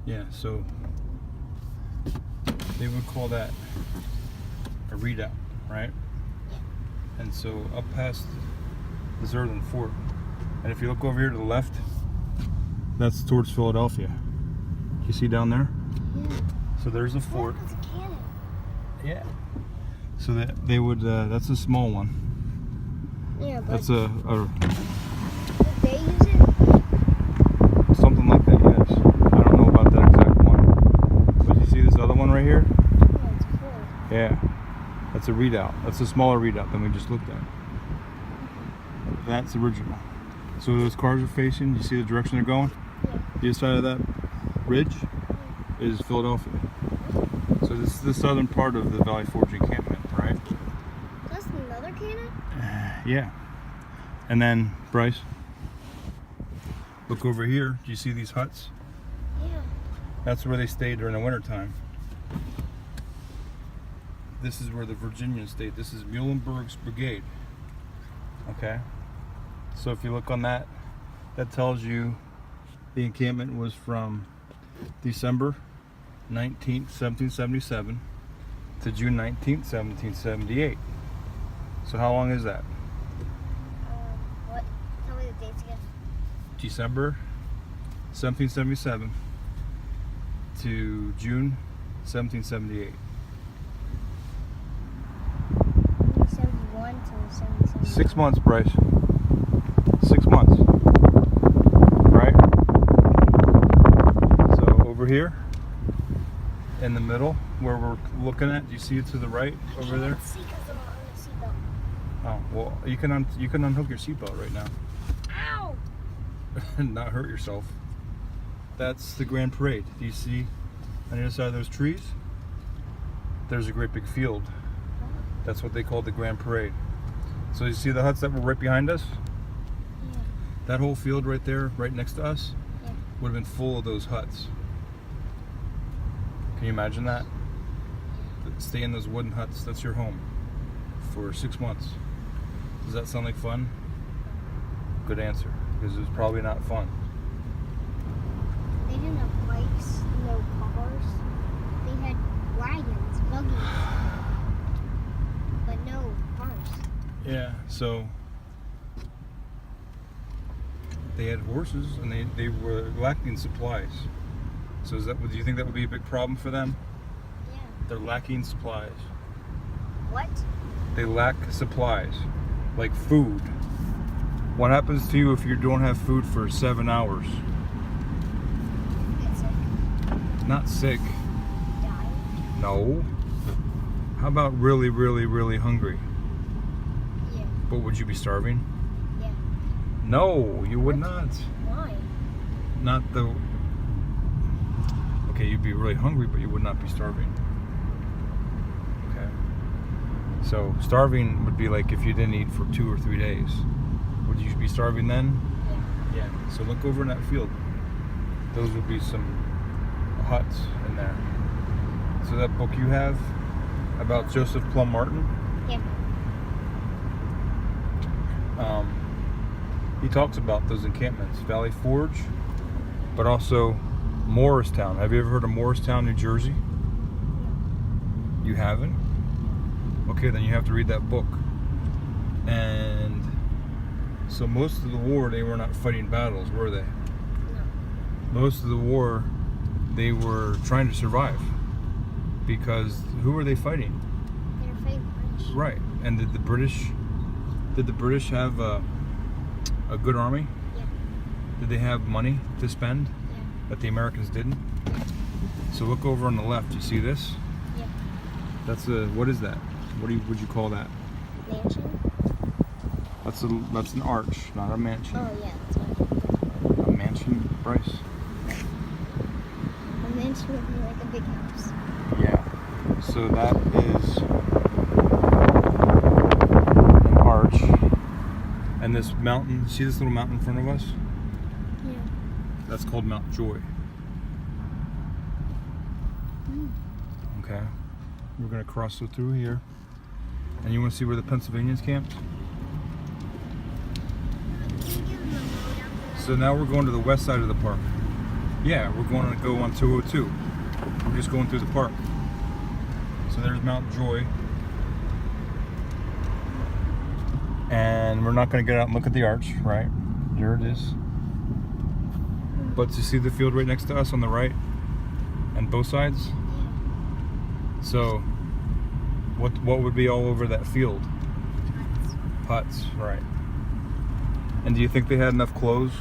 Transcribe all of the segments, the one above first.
Yeah, so they would call that a readout, right? And so up past the Zerlin Fort, and if you look over here to the left, that's towards Philadelphia. You see down there? Yeah. So there's a fort. That's a cannon. Yeah. So that they would. That's a small one. Yeah, but That's a did they use it? something like that. Yes. I don't know about that exact one. But you see this other one right here? Oh, it's cool. Yeah. That's a readout. That's a smaller readout than we just looked at. That's original. So those cars are facing. You see the direction they're going? Yeah. The other side of that ridge is Philadelphia. So this is the southern part of the Valley Forge encampment, right? That's another cannon? Yeah. And then, Bryce, look over here. Do you see these huts? Yeah. That's where they stayed during the wintertime. This is where the Virginians stayed. This is Muhlenberg's brigade. Okay? So if you look on that, that tells you the encampment was from December 19th, 1777 to June 19th, 1778. So how long is that? What? Tell me the dates again. December 1777 to June 1778. 71 to 77. 6 months, Bryce. 6 months. Right? So over here, in the middle, where we're looking at, do you see it to the right over there? See, 'cause I'm on the seatbelt. Oh, well, you can unhook your seatbelt right now Ow! and not hurt yourself. That's the Grand Parade. Do you see on the other side of those trees? There's a great big field. That's what they call the Grand Parade. So you see the huts that were right behind us? Yeah. That whole field right there, right next to us, Yeah. would have been full of those huts. Can you imagine that? Stay in those wooden huts, that's your home for 6 months. Does that sound like fun? Good answer, because it was probably not fun. They didn't have bikes, no cars. They had wagons, buggies, but no cars. Yeah, so they had horses and they were lacking supplies. So do you think that would be a big problem for them? Yeah. They're lacking supplies. What? They lack supplies, like food. What happens to you if you don't have food for 7 hours? Get sick. Not sick. Die. No. How about really, really, really hungry? Yeah. But would you be starving? Yeah. No, you would not. Why? Not the... Okay, you'd be really hungry, but you would not be starving. Okay. So starving would be like if you didn't eat for 2 or 3 days. Would you be starving then? Yeah. Yeah. So look over in that field. Those would be some huts in there. So that book you have about Joseph Plum Martin, Yeah. he talks about those encampments, Valley Forge, but also Morristown. Have you ever heard of Morristown, New Jersey? You haven't? Okay, then you have to read that book. And so most of the war, they were not fighting battles, were they? No. Most of the war, they were trying to survive. Because who were they fighting? They were fighting British. Right. And did the British have a good army? Yeah. Did they have money to spend Yeah. that the Americans didn't? So look over on the left. You see this? Yeah. That's what is that? Would you call that? Mansion? That's an arch, not a mansion. Oh, yeah, that's what A mansion, Bryce? a mansion would be like a big house. Yeah. So that is an arch. And this mountain, see this little mountain in front of us? Yeah. That's called Mount Joy. Okay. We're going to cross through here. And you want to see where the Pennsylvanians camped? So now we're going to the west side of the park. Yeah, we're going to go on 202. We're just going through the park. So there's Mount Joy. And we're not going to get out and look at the arch, right? There it is. But you see the field right next to us on the right? And both sides? So, what would be all over that field? Huts, right. And do you think they had enough clothes?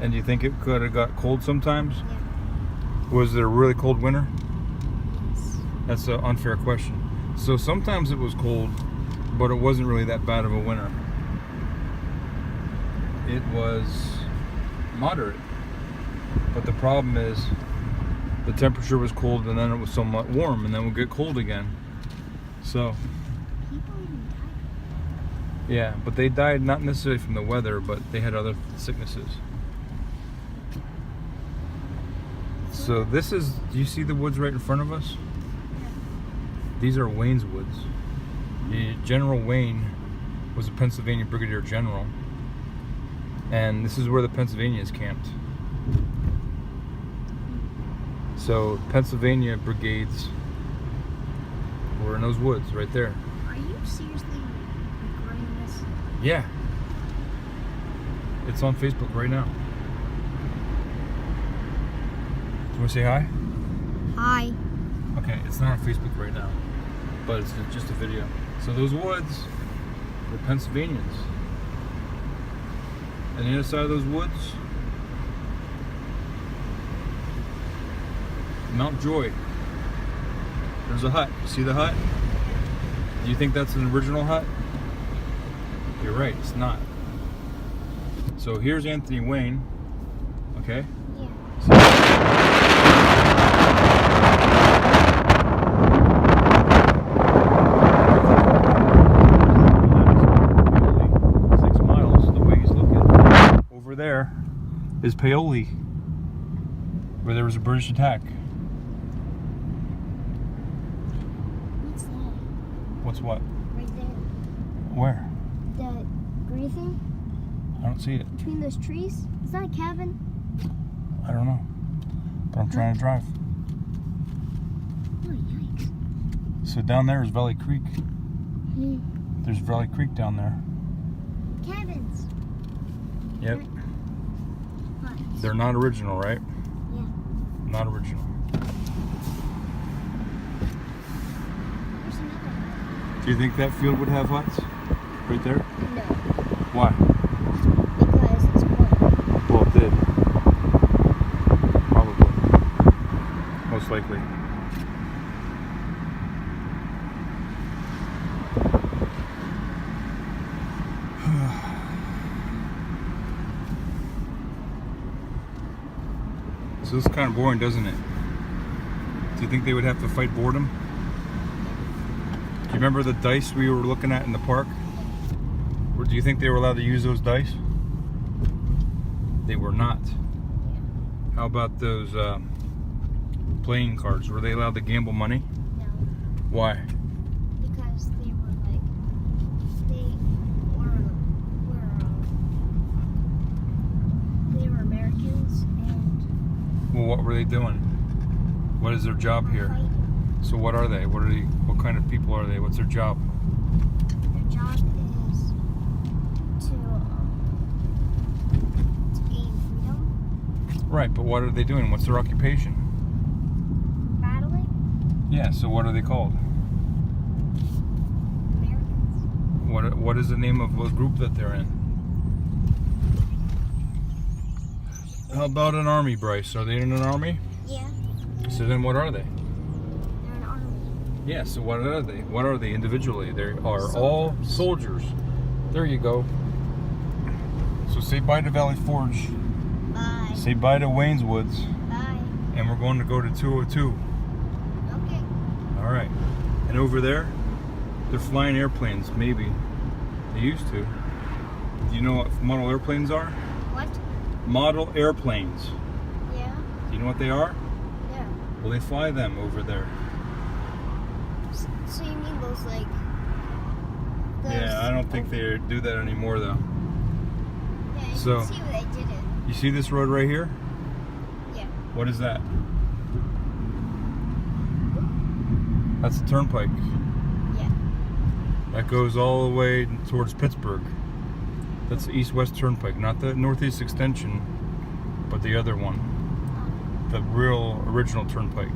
And do you think it could have got cold sometimes? Yeah. Was it a really cold winter? Yes. That's an unfair question. So sometimes it was cold, but it wasn't really that bad of a winter. It was moderate. But the problem is the temperature was cold and then it was somewhat warm and then it would get cold again. So People even died. yeah, but they died not necessarily from the weather, but they had other sicknesses. So this is, do you see the woods right in front of us? These are Wayne's Woods. General Wayne was a Pennsylvania Brigadier General, and this is where the Pennsylvanians camped. So Pennsylvania brigades were in those woods right there. Are you seriously recording this? Yeah. It's on Facebook right now. Do you want to say hi? Hi. Okay, it's not on Facebook right now, but it's just a video. So those woods were Pennsylvanians. And the other side of those woods, Mount Joy. There's a hut. You see the hut? Do you think that's an original hut? You're right, it's not. So here's Anthony Wayne. Okay? Yeah. There is Paoli, where there was a British attack. What's that? What's what? Right there. Where? The green thing I don't see it. between those trees. Is that a cabin? I don't know. But I'm trying to drive. Oh, yikes. So down there is Valley Creek. Hmm. There's Valley Creek down there. Cabins. Yep. Huts. They're not original, right? Yeah. Not original. There's another one. Do you think that field would have huts? Right there? No. Why? Because it's water. Well, it did. Probably. Most likely. So this is kind of boring, doesn't it? Do you think they would have to fight boredom? Do you remember the dice we were looking at in the park? Or do you think they were allowed to use those dice? They were not. How about those playing cards? Were they allowed to gamble money? No. Why? Because they were like, they were Americans and Well, what were they doing? What is their job here? fighting. So what are they? What kind of people are they? What's their job? Their job is to gain freedom, Right, but what are they doing? What's their occupation? battling Yeah, so what are they called? Americans. What is the name of the group that they're in? How about an army, Bryce? Are they in an army? Yeah, So then what are they? they're an army. Yeah, so what are they? What are they individually? They are all soldiers. There you go. So say bye to Valley Forge. Bye. Say bye to Wayne's Woods. Bye. And we're going to go to 202. Okay. All right. And over there, they're flying airplanes, maybe. They used to. Do you know what model airplanes are? What? Model airplanes. Yeah. Do you know what they are? Yeah. Well, they fly them over there. So you mean those like? Those, Yeah, I don't think they do that anymore, though. Yeah, you so- can see where they did it. You see this road right here? What is that? That's the turnpike. Yeah. That goes all the way towards Pittsburgh. That's the east-west turnpike, not the northeast extension, but the other one. The real original turnpike.